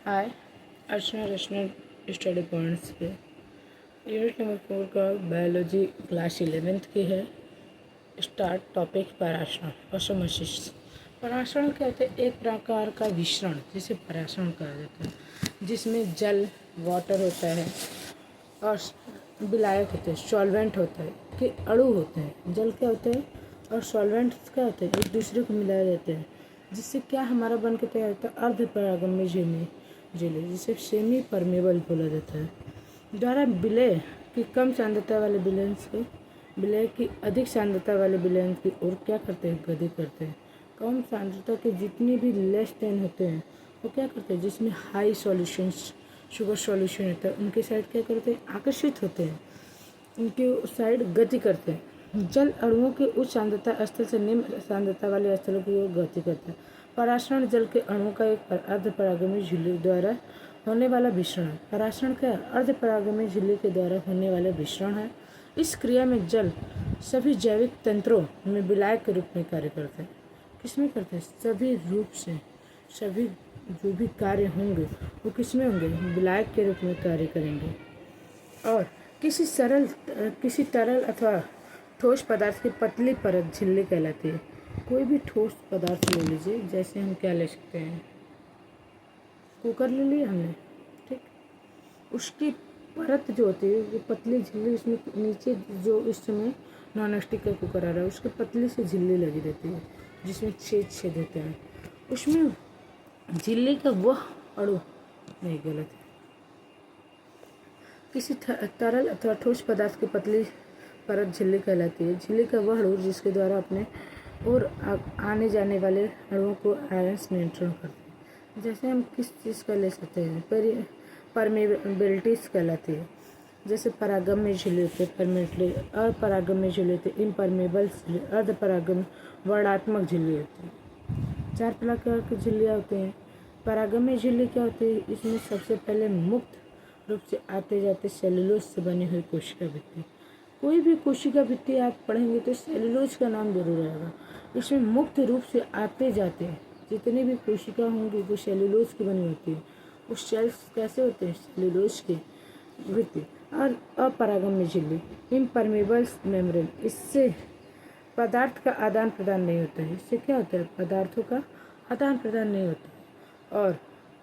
हाय। Archana Rachna study points पे unit number 4 का biology class 11th की है। स्टार्ट टॉपिक पराशरण ऑस्मोसिस। पराशरण क्या होता है? एक प्रकार का विषरण जिसे पराशरण कहा जाता है, जिसमें जल वाटर होता है और विलायक होते हैं, सॉल्वेंट होता है कि अणु होते हैं। जल क्या होता है और सॉल्वेंट्स क्या होते हैं? एक दूसरे को मिलाए जाते हैं, जिससे क्या हमारा बन के तैयार होता है? अर्ध परागम्य झिल्ली, जिसे सेमी परमेबल बोला जाता है। द्वारा विलय की कम सांद्रता वाले विलयंस को विलय की अधिक सांद्रता वाले विलयंस की ओर क्या करते हैं? गति करते हैं। कम सांद्रता के जितनी भी लेस देन होते हैं वो क्या करते हैं? जिसमें हाई सॉल्यूशंस शुगर सॉल्यूशन होता है उनके साइड क्या करते हैं? आकर्षित होते हैं, उनके साइड गति करते हैं। जल अणुओं के उच्च सांद्रता स्तर से निम्न सांद्रता वाले स्थलों की ओर गति करता है। पराशरण जल के अणुओं का एक अर्ध परागम्य झिल्ली द्वारा होने वाला मिश्रण है। पराशरण क्या है? अर्ध परागम्य झिल्ली के द्वारा होने वाला मिश्रण है। इस क्रिया में जल सभी जैविक तंत्रों में विलायक के रूप में कार्य करते हैं। किसमें करते हैं? सभी रूप से सभी जो भी कार्य होंगे वो किसमें होंगे? विलायक के रूप में कार्य करेंगे। और किसी तरल अथवा ठोस पदार्थ की पतली परत झिल्ली कहलाती है। कोई भी ठोस पदार्थ ले लीजिए, जैसे हम क्या ले सकते हैं? कुकर ले लिया हमने, ठीक। उसकी परत जो होती है वो पतली झिल्ली, उसमें नीचे जो इस समय नॉन स्टिक का कुकर आ रहा है उसकी पतली सी झिल्ली लगी रहती है जिसमें छेद छेद होते हैं। उसमें झिल्ली का वह अणु, नहीं गलत है, किसी तरल अथवा ठोस पदार्थ की पतली परत झिल्ली कहलाती है। झिल्ली का वह अणु जिसके द्वारा अपने और आने जाने वाले अणुओं को आयंस नियंत्रण करते हैं। जैसे हम किस चीज़ का ले सकते हैं? परमेबिलिटीज कहलाती है। जैसे परागम्य झिल्ली होते हैं, परमेबली, अपरागम्य झिल्ली होते हैं, इम्परमेबल झिल्ली, अर्धपरागम्य, वर्णात्मक झिल्ली होती है। 4 प्रकार की झिल्लियाँ होती हैं। परागम्य झिल्ली क्या होती है? इसमें सबसे पहले मुक्त रूप से आते जाते सेलुलोज से बनी हुई कोशिका भित्ति। कोई भी कोशिका भित्ति आप पढ़ेंगे तो सेलुलोज का नाम जरूर आएगा। इसमें मुक्त रूप से आते जाते जितनी भी कोशिका होंगी वो सेलुलोज की बनी होती है। वो सेल्स कैसे होते हैं? सेलुलोज की भित्ति। और अपरागम्य झिल्ली, इम्परमेबल मेम्ब्रेन, इससे पदार्थ का आदान प्रदान नहीं होता है। इससे क्या होता है? पदार्थों का आदान प्रदान नहीं होता है। और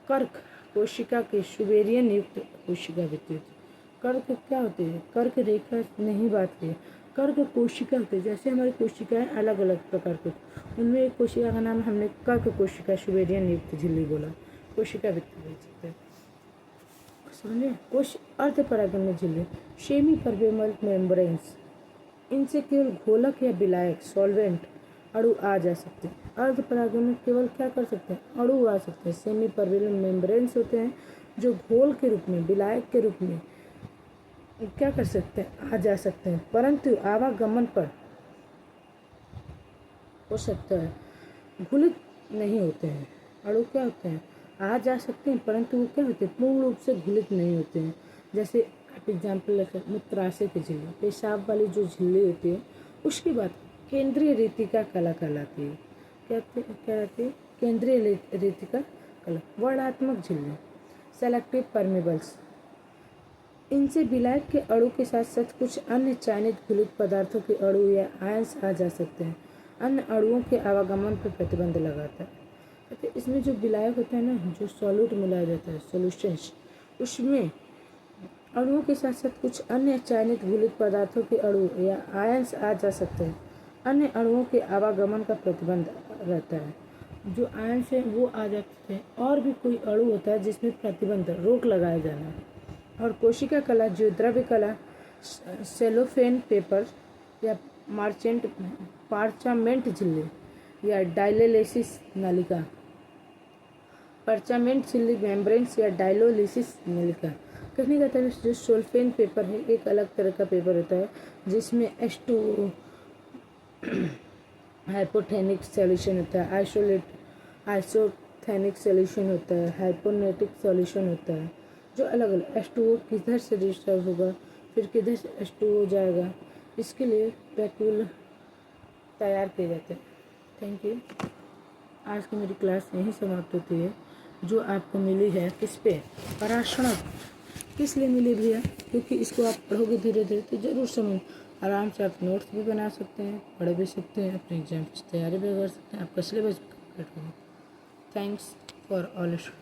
कर्क कोशिका के सुबेरियन युक्त कोशिका भित्ति होती है। कर्क क्या होते हैं? कर्क रेखा नहीं बात की, कर्क कोशिका होते हैं। जैसे हमारी कोशिकाएं अलग अलग प्रकार की, उनमें एक कोशिका का नाम हमने कर्क कोशिका सुबेरियन युक्त झिल्ली बोला, कोशिका भित्ति बोल सकते हैं, समझे। कोश अर्धपरागम्य झिल्ली, सेमी परमेबल मेम्ब्रेन्स, इनसे केवल घोलक या विलायक सॉल्वेंट अणु आ जा सकते हैं। अर्धपरागम्य में केवल क्या कर सकते हैं? अणु आ सकते हैं। सेमी परमेबल मेम्ब्रेन्स होते हैं जो घोल के रूप में, विलायक के रूप में क्या कर सकते हैं? आ जा सकते हैं, परंतु आवागमन पर हो सकता है घुलित नहीं होते हैं। अणु क्या होते हैं? आ जा सकते हैं परंतु वो क्या होते हैं? पूर्ण रूप से घुलित नहीं होते हैं। जैसे आप एग्जाम्पल लेकर मूत्राशय की झिल्ली, पेशाब वाली जो झिल्ली होती है उसकी बात केंद्रीय रेतिका कला कहलाती है। क्या कहलाती है? केंद्रीय रेतिका कला। वर्णात्मक झिल्ली, सेलेक्टिव परमेबल्स, इनसे विलायक के अणु के साथ साथ कुछ अन्य चयनित घुलित पदार्थों के अणु या आयंस आ जा सकते हैं। अन्य अणुओं के आवागमन पर प्रतिबंध लगाता है। तो इसमें जो विलायक होता है ना, जो सॉल्यूट मिलाया जाता है, सॉल्यूशंस, उसमें अणुओं के साथ साथ कुछ अन्य चयनित घुलित पदार्थों के अणु या आयंस आ जा सकते हैं। अन्य अणुओं के आवागमन का प्रतिबंध रहता है। जो आयंस है वो आ जाते हैं, और भी कोई अणु होता है जिसमें प्रतिबंध, रोक लगाया जाना है। और कोशिका कला, जो द्रव्य कला, सेलोफेन पेपर या पार्चामेंट झिल्ली या डायलिसिस नलिका, पर्चामेंट झिल्ली, मेम्ब्रेन्स या डायलिसिस नलिका। कहने का तरह जो सोल्फेन पेपर है एक अलग तरह का पेपर होता है जिसमें H2O हाइपोथेनिक सॉल्यूशन होता है, आइसोथेनिक सॉल्यूशन होता है, हाइपोनेटिक सॉल्यूशन होता है। जो अलग अलग H2O किधर से डिस्टर्ब होगा, फिर किधर से H2O जाएगा, इसके लिए वैक्यूल तैयार किए जाते हैं। Thank you. आज की मेरी क्लास यहीं समाप्त होती है। जो आपको मिली है किस पे, पराशरण। किस लिए मिली भैया? क्योंकि इसको आप पढ़ोगे धीरे धीरे तो ज़रूर समझ, आराम से आप नोट्स भी बना सकते हैं, पढ़ भी सकते हैं, अपने एग्जाम की तैयारी भी कर सकते हैं, आपका सिलेबस भी कंप्लीट होगा। Thanks for all.